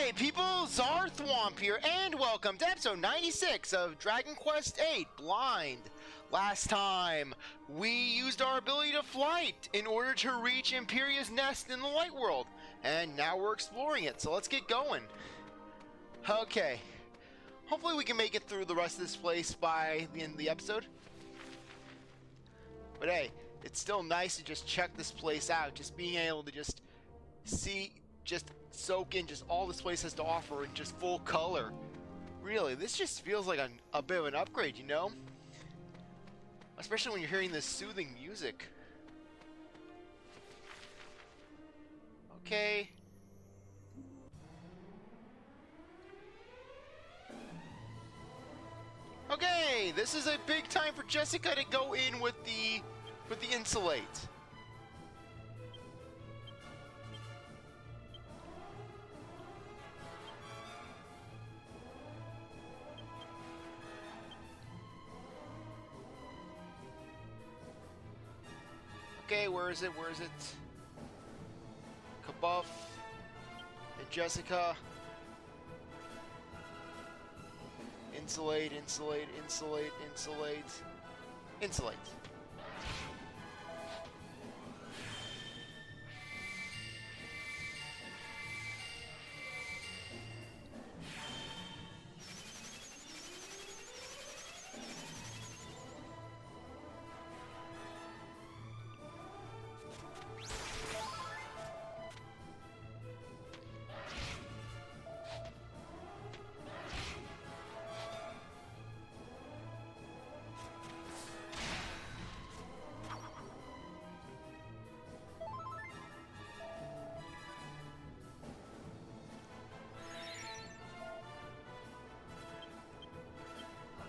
Hey people, CzarThwomp here, and welcome to episode 96 of Dragon Quest VIII Blind. Last time, we used our ability to flight in order to reach Imperia's nest in the light world, and now we're exploring it, so let's get going. Okay, hopefully we can make it through the rest of this place by the end of the episode. But hey, it's still nice to just check this place out, just being able to just see, just soak in just all this place has to offer in just full color. Really, this just feels like a bit of an upgrade, you know? Especially when you're hearing this soothing music. Okay. Okay, this is a big time for Jessica to go in with the insulate. Okay, where is it? Where is it? Kabuff and Jessica. Insulate, insulate, insulate, insulate, insulate.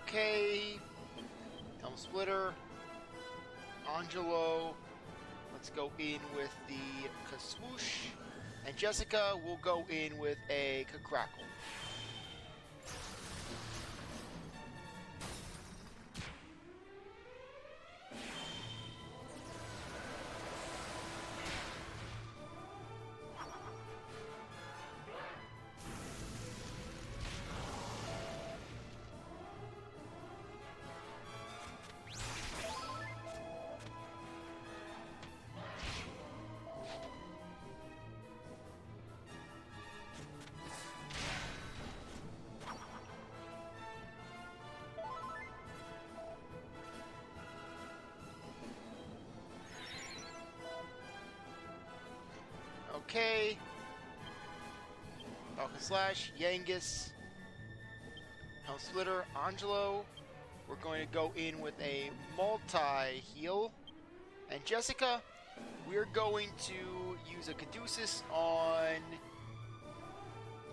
Okay, Helm Splitter, Angelo, let's go in with the Kaswoosh, and Jessica will go in with a Crackle. Okay. Falcon Slash, Yangus, Helm Splitter, Angelo. We're going to go in with a multi-heal. And Jessica, we're going to use a Caduceus on...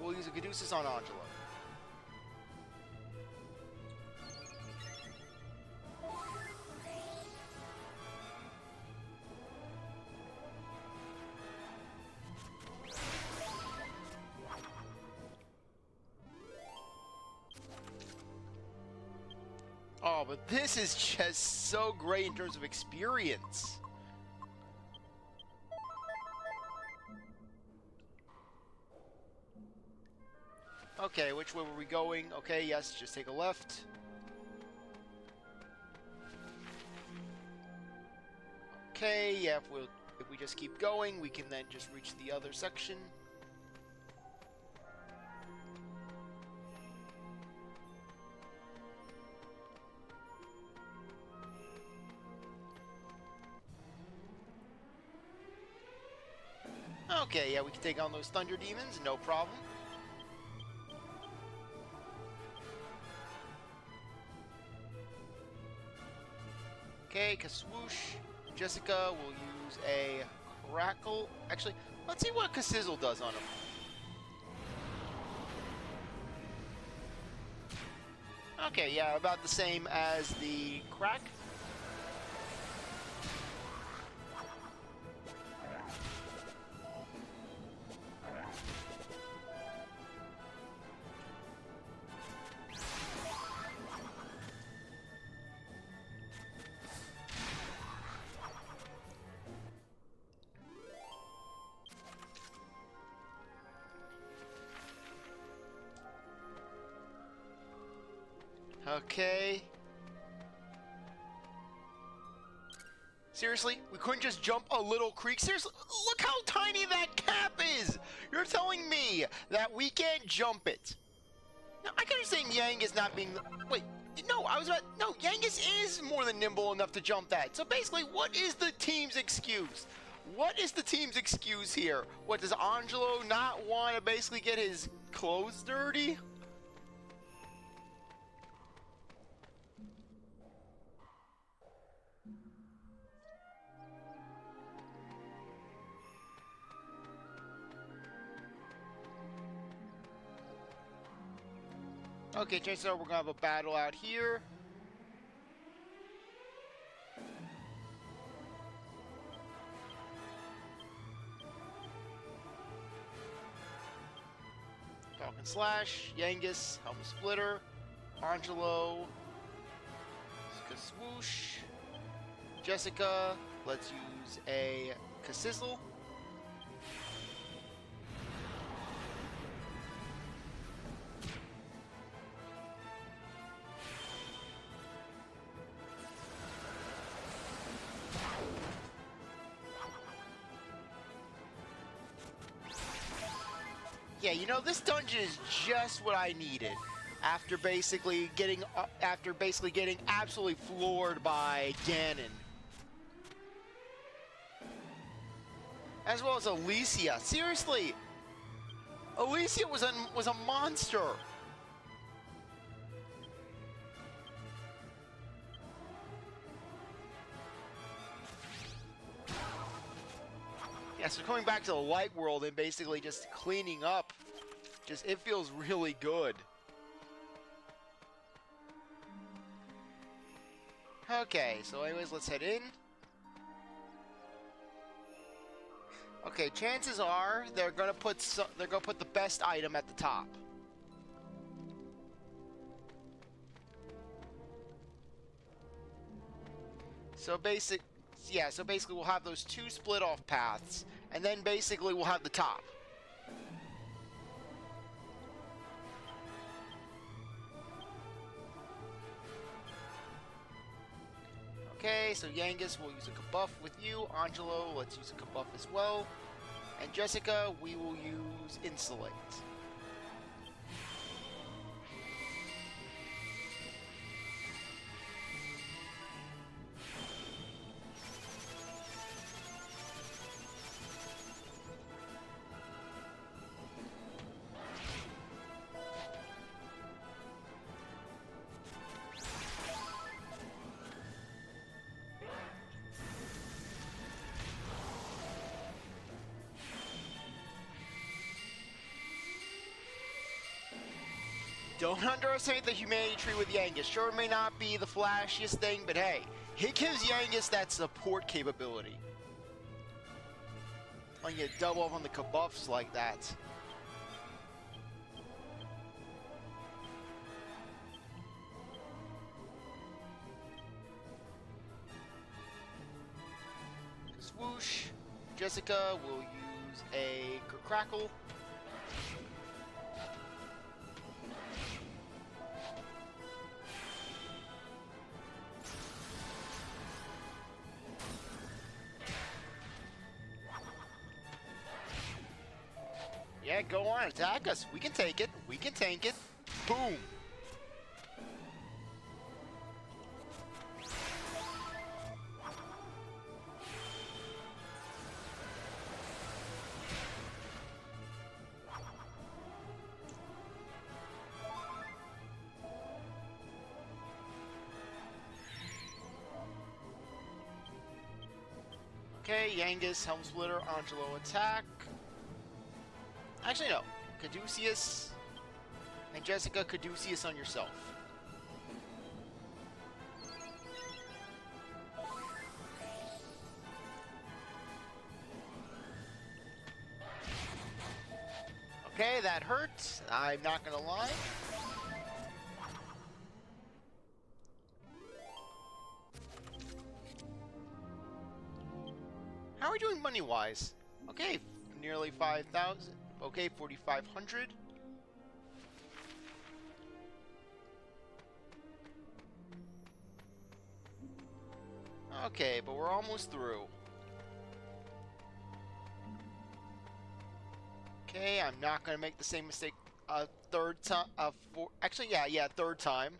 We'll use a Caduceus on Angelo. Oh, but this is just so great in terms of experience. Okay, which way were we going? Okay, yes, just take a left. Okay, yeah, if we just keep going, we can then just reach the other section. Okay, yeah, we can take on those Thunder Demons, no problem. Okay, Kaswoosh. Jessica will use a Crackle. Actually, let's see what Kasizzle does on him. Okay, yeah, about the same as the Crack. Okay. Seriously? We couldn't just jump a little creek? Seriously? Look how tiny that cap is! You're telling me that we can't jump it? Now, I can understand Yangus not being... Wait, no, No, Yangus is more than nimble enough to jump that. So basically, what is the team's excuse? What is the team's excuse here? What, does Angelo not want to basically get his clothes dirty? Okay, chances are we're gonna have a battle out here. Falcon Slash, Yangus, Helm Splitter, Angelo, Swoosh, Jessica, let's use a Sizzle. Yeah, you know, this dungeon is just what I needed after basically getting absolutely floored by Ganon. As well as Alicia. Seriously, Alicia was a monster. Yeah, so coming back to the light world and basically just cleaning up, it feels really good. Okay, so anyways, let's head in. Okay, chances are they're gonna put the best item at the top. So basically we'll have those two split off paths, and then basically we'll have the top. Okay, so Yangus will use a buff with you. Angelo, let's use a buff as well. And Jessica, we will use Insulate. Don't underestimate the humanity tree with Yangus. Sure, it may not be the flashiest thing, but hey, it gives Yangus that support capability. When you double up on the kabuffs like that. Swoosh. Jessica will use a Crackle. Yeah, go on, attack us. We can take it. We can tank it. Boom. Okay, Yangus, Helm Splitter, Angelo attack. Actually, no. Caduceus and Jessica, Caduceus on yourself. Okay, that hurts. I'm not gonna lie. How are we doing money-wise? Okay, nearly 5,000. Okay, 4,500. Okay, but we're almost through. Okay, I'm not gonna make the same mistake a third time. Actually, yeah, third time.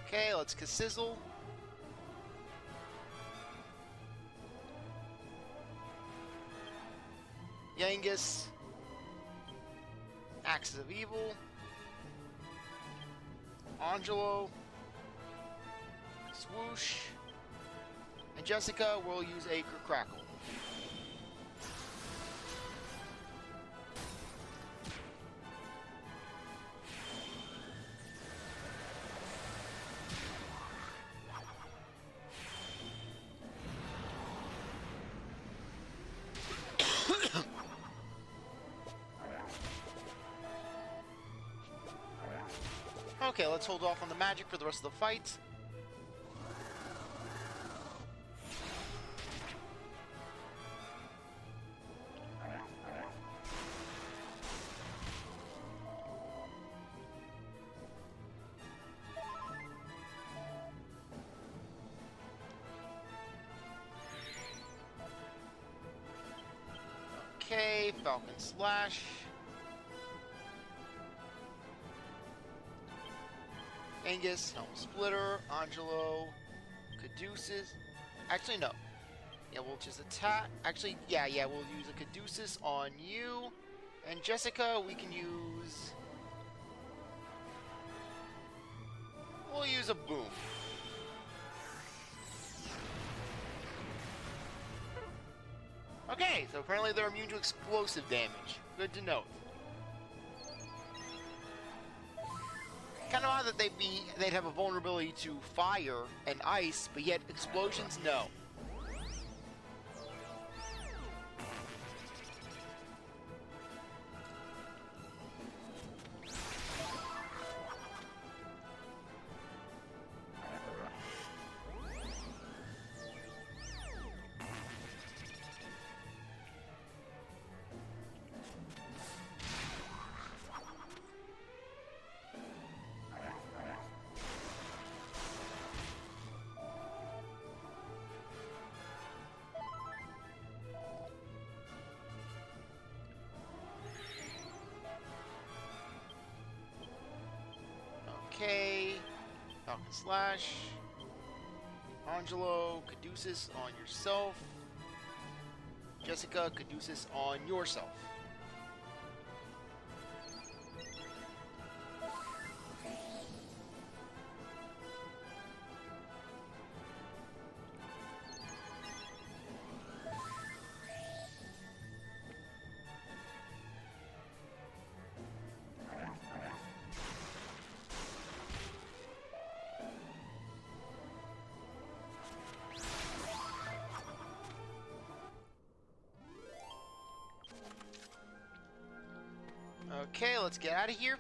Okay, let's sizzle. Yangus. Axis of Evil. Angelo. Swoosh. And Jessica will use a Crackle. Okay, let's hold off on the magic for the rest of the fight. Okay, Falcon Slash. Angus, Helm Splitter, Angelo, Caduceus. Actually, no. Yeah, we'll just attack. Actually, yeah, we'll use a Caduceus on you. And Jessica, we can use... We'll use a Boom. Okay, so apparently they're immune to explosive damage. Good to note. Kind of odd that they'd have a vulnerability to fire and ice, but yet explosions, no. Okay, Falcon Slash, Angelo, Caduceus on yourself, Jessica, Caduceus on yourself. Okay, let's get out of here.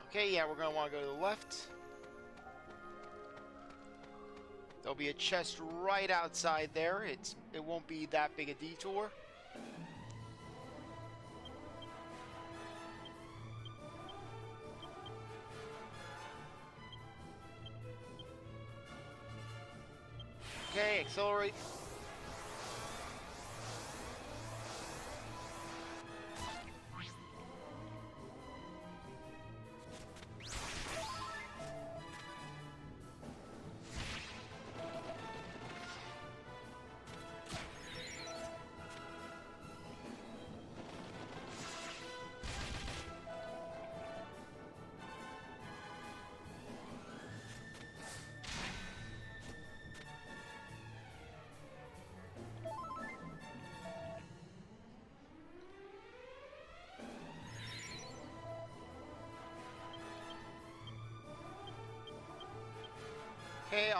Okay, yeah, we're going to want to go to the left. There'll be a chest right outside there. It won't be that big a detour. Okay, accelerate.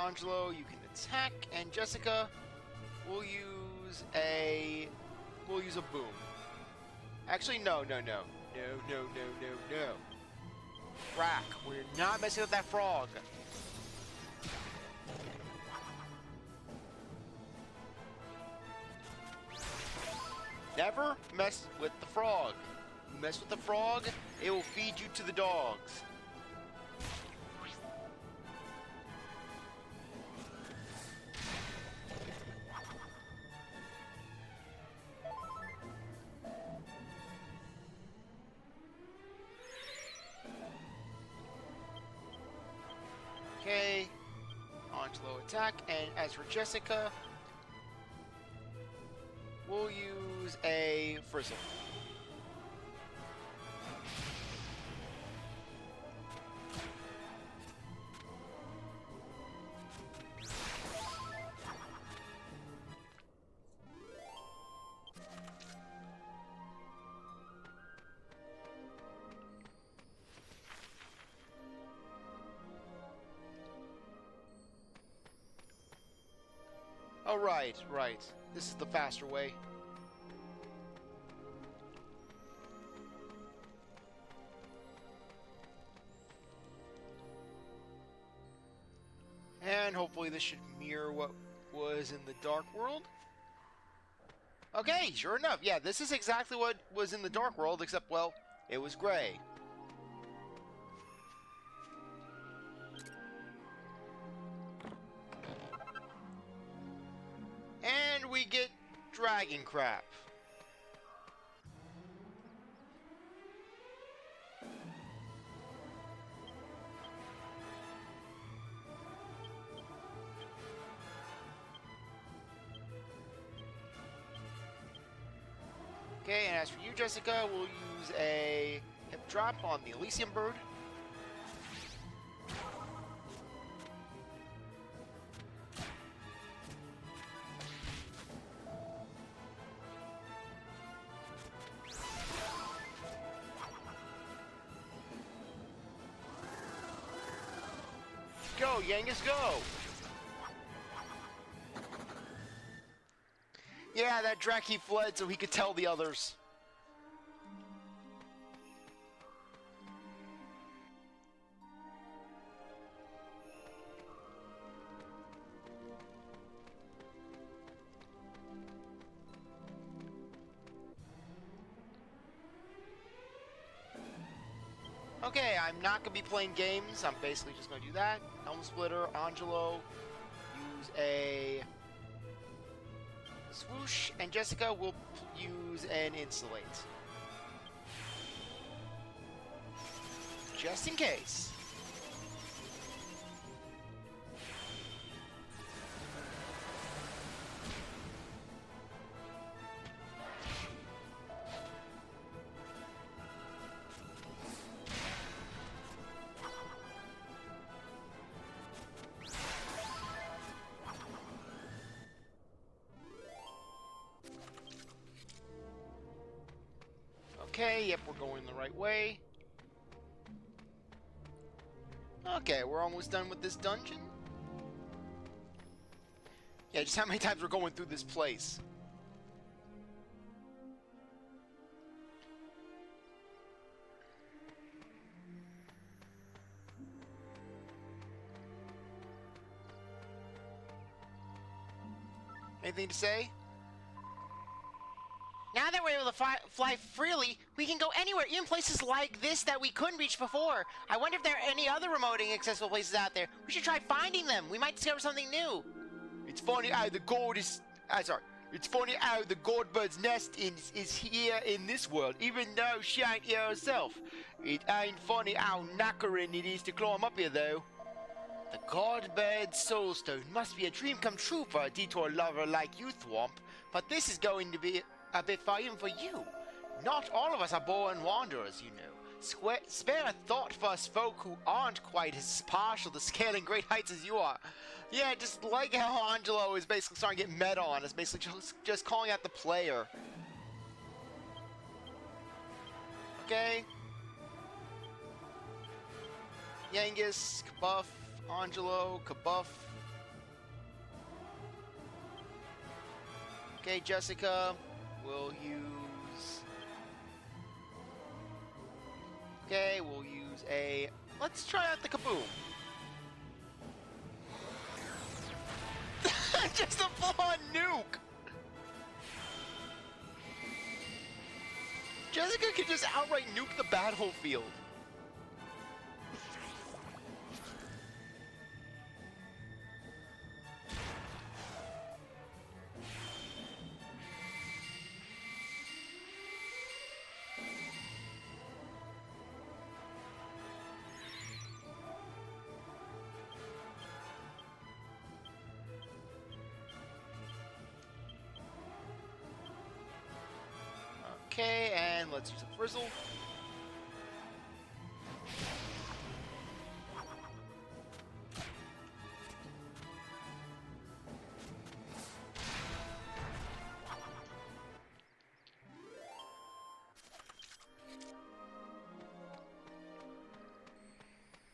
Angelo, you can attack, and Jessica, we'll use a boom. Actually, no. Rack, we're not messing with that frog. Never mess with the frog. You mess with the frog, it will feed you to the dogs. Okay, Angelo attack, and as for Jessica, we'll use a frizzle. Oh, right. This is the faster way. And hopefully this should mirror what was in the Dark World. Okay, sure enough. Yeah, this is exactly what was in the Dark World, except, well, it was gray. And we get dragon crap. Okay, and as for you, Jessica, we'll use a hip drop on the Elysium Bird. Go, Yangus, go! Yeah, that Draki fled so he could tell the others. Okay, I'm not going to be playing games. I'm basically just going to do that. Helm Splitter, Angelo, use a swoosh, and Jessica will use an insulate. Just in case. Okay, yep, we're going the right way. Okay, we're almost done with this dungeon. Yeah, just how many times we're going through this place. Anything to say? Now that we're able to fly freely, we can go anywhere, even places like this that we couldn't reach before. I wonder if there are any other remote and accessible places out there. We should try finding them. We might discover something new. It's funny how the It's funny how the Godbird's nest is here in this world, even though she ain't here herself. It ain't funny how knackering it is to climb up here, though. The Godbird's soulstone must be a dream come true for a detour lover like you, Thwomp. But this is going to be a bit far even for you. Not all of us are born wanderers, you know. Spare a thought for us folk who aren't quite as partial to scaling great heights as you are. Yeah, just like how Angelo is basically starting to get meta on us, basically just calling out the player. Okay. Yangus, Kabuff, Angelo, Kabuff, Okay, Jessica, we'll use... Okay, we'll use a... Let's try out the Kaboom. Just a full-on nuke! Jessica can just outright nuke the battlefield. Okay, and let's use a Frizzle.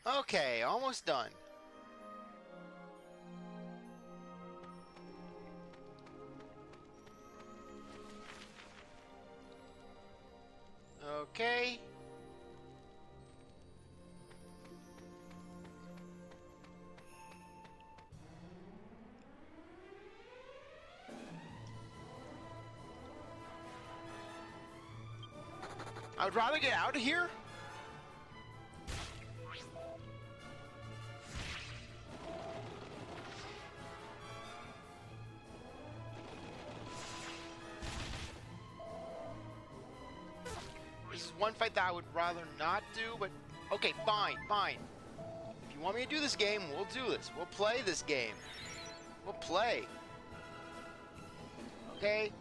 Okay, almost done. Okay. I would rather get out of here. This is one fight that I would rather not do, but okay, fine, fine. If you want me to do this game, we'll do this. We'll play this game. We'll play. Okay?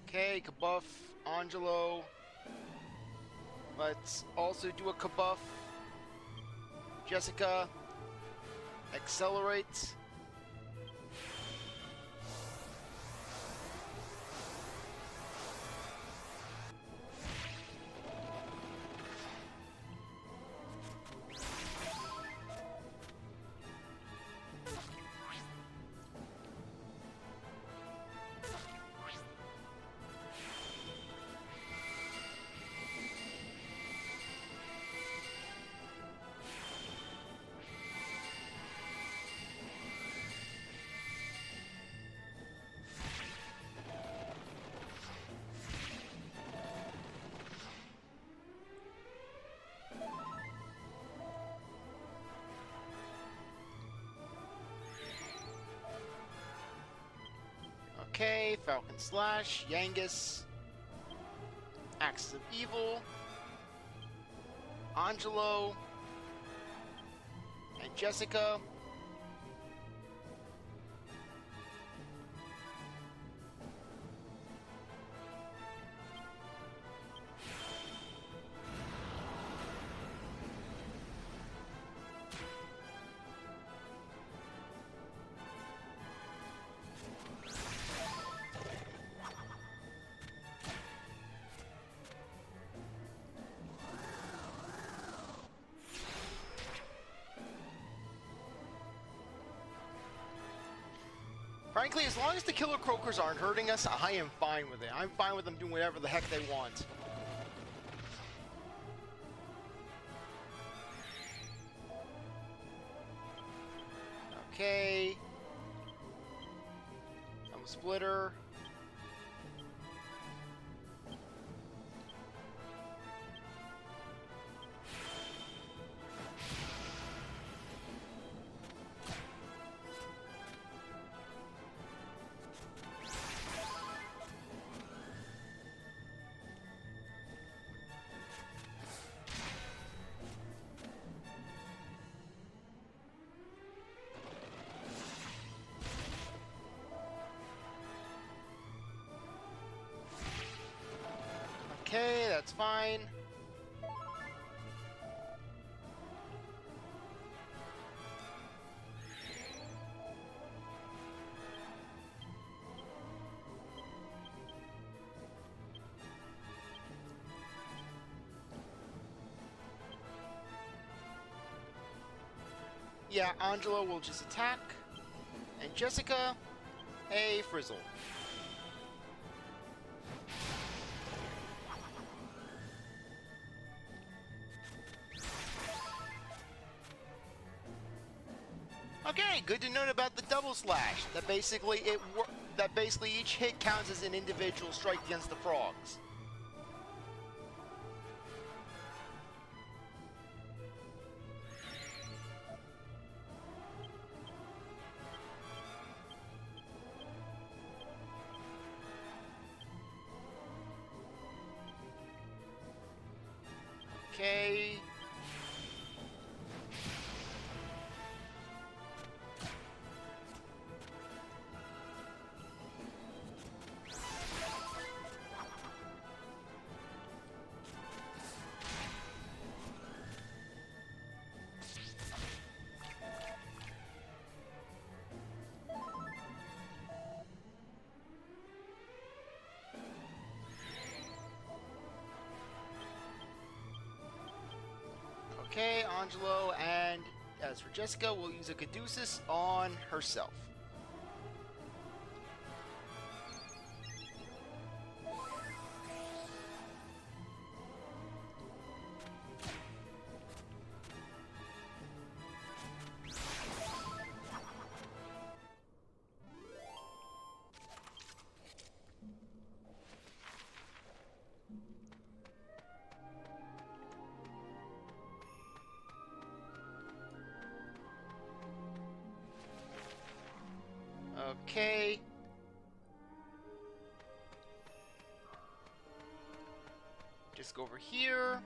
Okay, Kabuff, Angelo. Let's also do a Kabuff. Jessica. Accelerate. Okay, Falcon Slash, Yangus, Axis of Evil, Angelo, and Jessica. Frankly, as long as the Killer Croakers aren't hurting us, I am fine with it. I'm fine with them doing whatever the heck they want. Okay. I'm a Splitter. yeah, Angelo will just attack. And Jessica, a frizzle. Okay, good to note about the double slash. That basically each hit counts as an individual strike against the frogs. Okay. Okay, Angelo, and as for Jessica, we'll use a Caduceus on herself. Okay. Just go over here.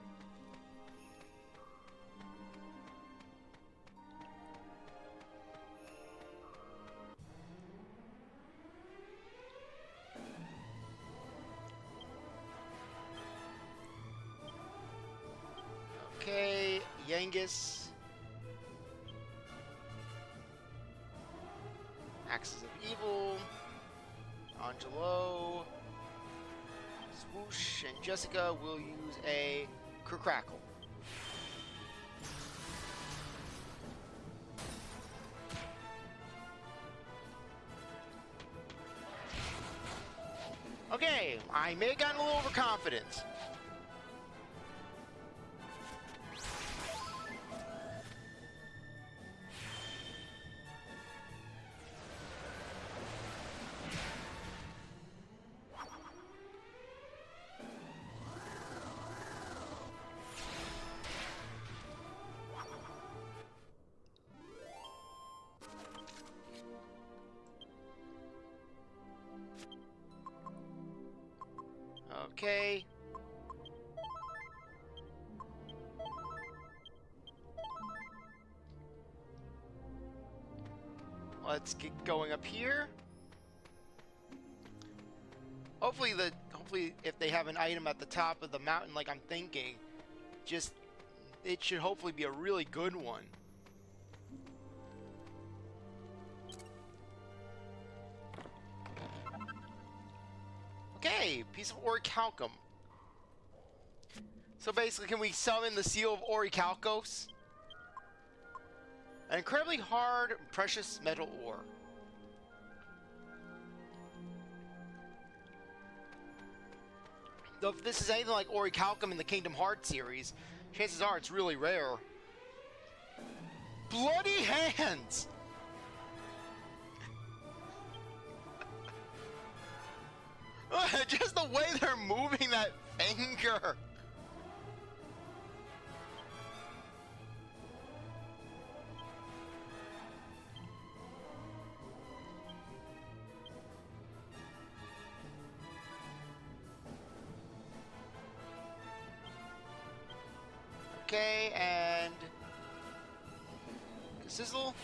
Okay, Yangus. Axes of Evil, Angelo, Swoosh, and Jessica will use a Crackle. Okay, I may have gotten a little overconfident. Okay. Let's get going up here. Hopefully if they have an item at the top of the mountain like I'm thinking, it should hopefully be a really good one. Okay, piece of orichalcum. So basically, can we summon the seal of orichalcos? An incredibly hard, precious metal ore. Though if this is anything like orichalcum in the Kingdom Hearts series, chances are it's really rare. Bloody hands! Just the way they're moving that finger. Okay, and sizzle.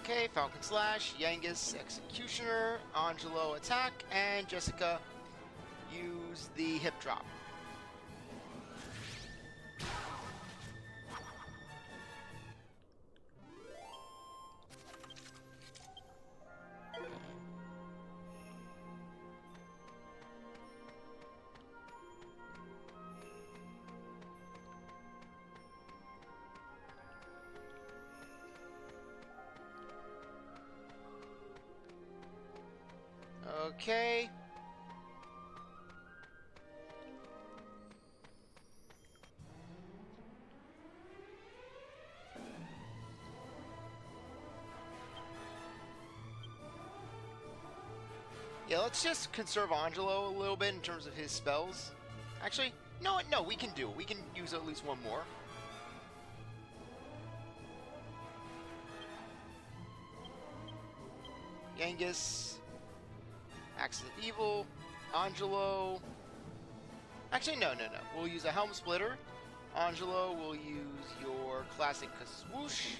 Okay, Falcon Slash, Yangus, Executioner, Angelo, attack, and Jessica, use the hip drop. Okay. Yeah, let's just conserve Angelo a little bit in terms of his spells. Actually, you know what? No, we can do it. We can use at least one more. Yangus, Axis of Evil, Angelo. Actually, no. We'll use a Helm Splitter. Angelo will use your classic Swoosh.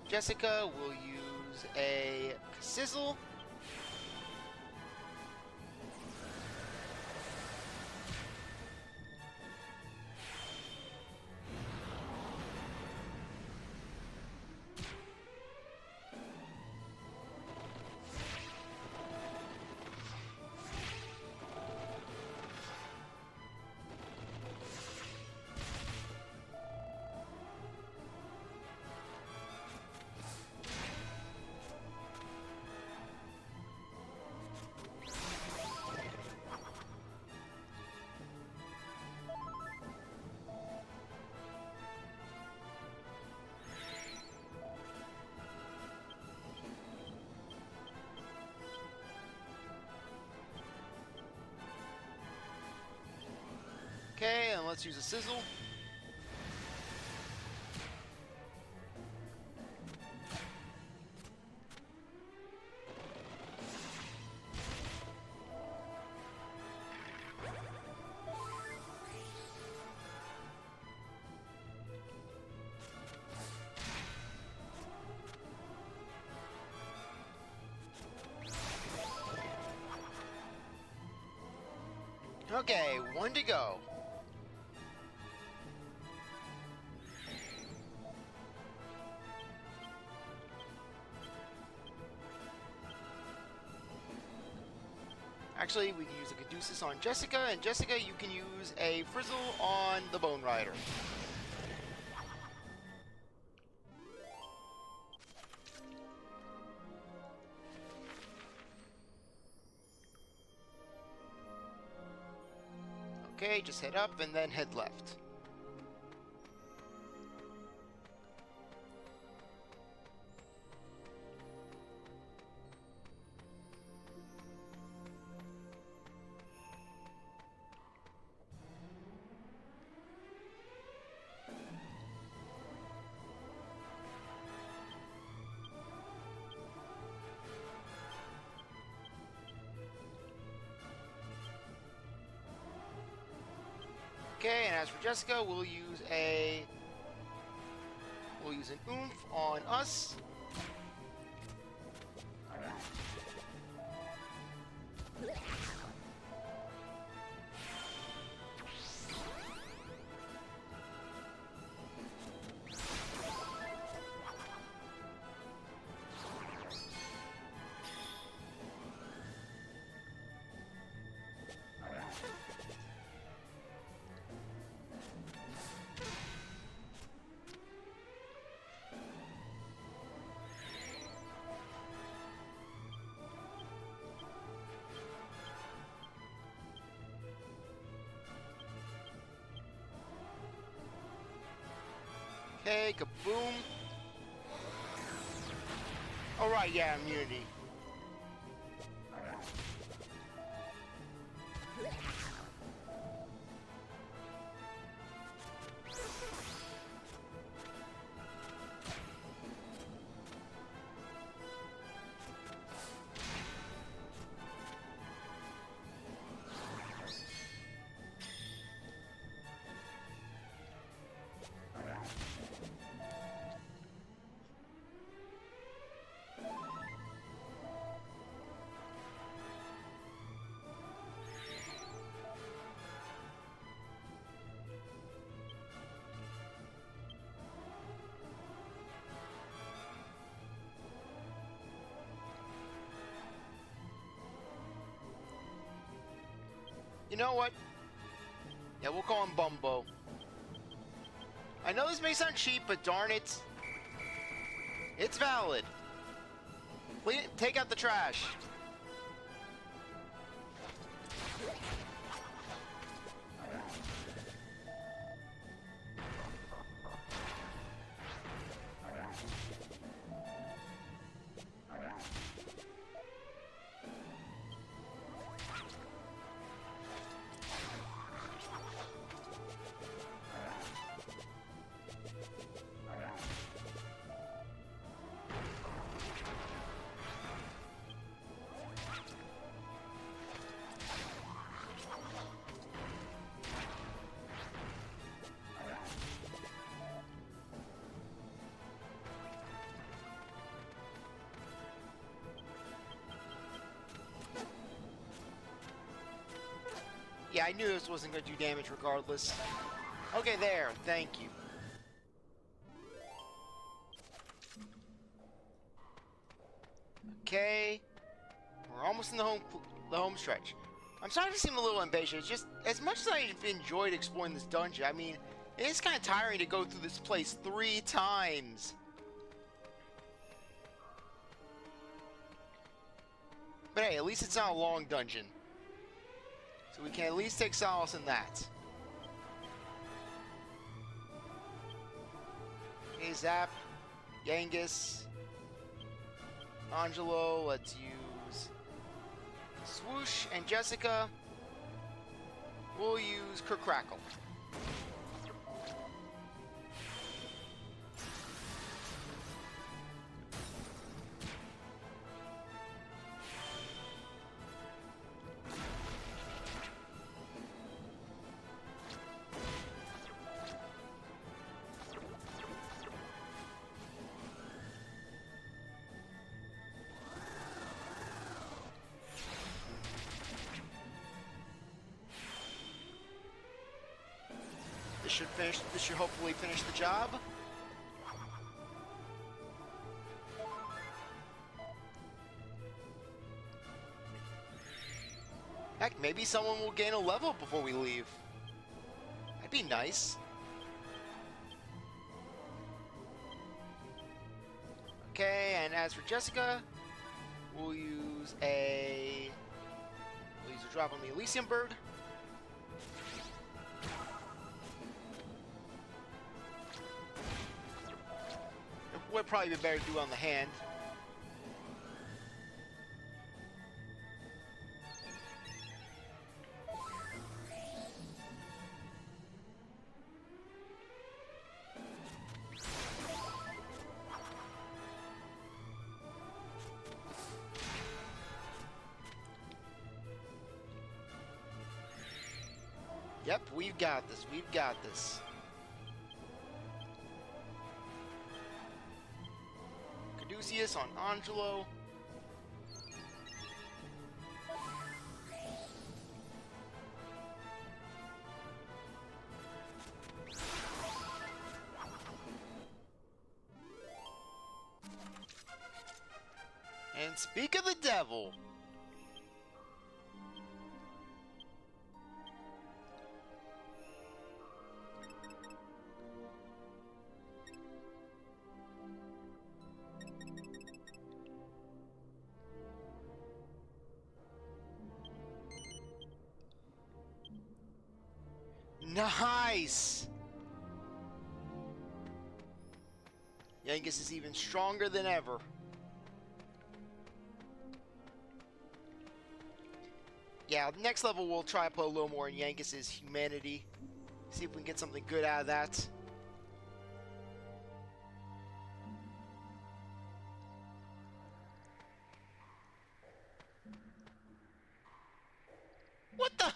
Jessica will use a Sizzle. Okay, and let's use a Sizzle. Okay, one to go. Actually, we can use a Caduceus on Jessica, and Jessica, you can use a Frizzle on the Bone Rider. Okay, just head up and then head left. Okay, and as for Jessica, we'll use an oomph on us. Okay, kaboom. Alright, yeah, immunity. You know what? Yeah, we'll call him Bumbo. I know this may sound cheap, but darn it, it's valid. Take out the trash. Yeah, I knew this wasn't going to do damage regardless. Okay, there. Thank you. Okay. We're almost in the home stretch. I'm sorry to seem a little impatient. It's just, as much as I've enjoyed exploring this dungeon, I mean, it is kind of tiring to go through this place 3 times. But hey, at least it's not a long dungeon. So we can at least take solace in that. Okay, Zap, Yangus, Angelo, let's use Swoosh, and Jessica. We'll use Crackle. This should hopefully finish the job. Heck, maybe someone will gain a level before we leave. That'd be nice. Okay, and as for Jessica, we'll use a drop on the Elysium Bird. Would probably be better to do on the hand. Yep, we've got this. We've got this. On Angelo. And speak of the devil. Nice! Yangus is even stronger than ever. Yeah, next level we'll try to put a little more in Yangus's humanity. See if we can get something good out of that. What the?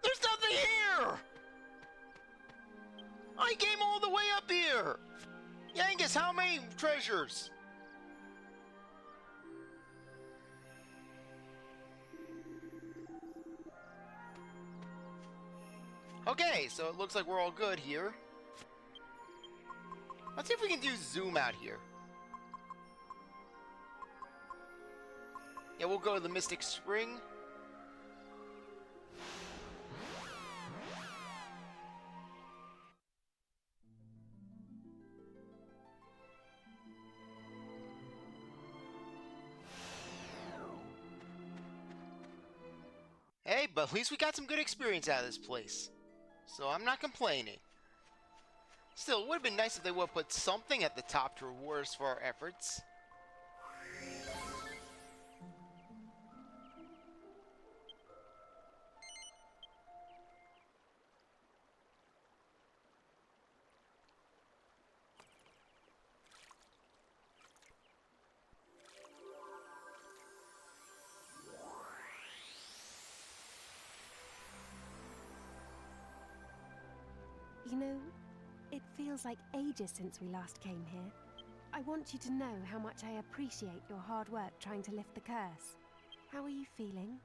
There's nothing here! I came all the way up here! Yangus, how many treasures? Okay, so it looks like we're all good here. Let's see if we can do zoom out here. Yeah, we'll go to the Mystic Spring. but at least we got some good experience out of this place. So I'm not complaining. Still, it would have been nice if they would have put something at the top to reward us for our efforts. You know, it feels like ages since we last came here. I want you to know how much I appreciate your hard work trying to lift the curse. How are you feeling?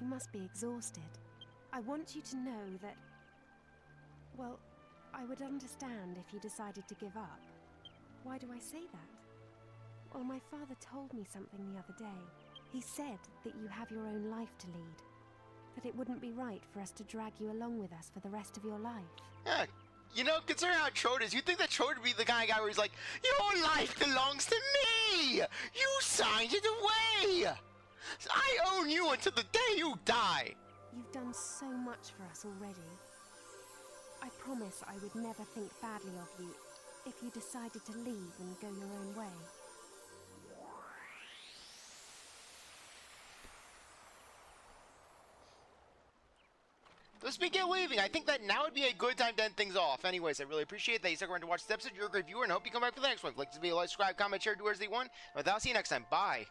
You must be exhausted. I want you to know that... Well, I would understand if you decided to give up. Why do I say that? Well, my father told me something the other day. He said that you have your own life to lead. That it wouldn't be right for us to drag you along with us for the rest of your life. Yeah, you know, considering how Trode is, you'd think that Trode would be the kind of guy where he's like, your life belongs to me! You signed it away! I own you until the day you die! You've done so much for us already. I promise I would never think badly of you if you decided to leave and go your own way. So speaking of leaving, I think that now would be a good time to end things off. Anyways, I really appreciate that you stuck around to watch this episode. You're a great viewer, and I hope you come back for the next one. Click to be a like, subscribe, comment, share, do as they want. And with that, I'll see you next time. Bye.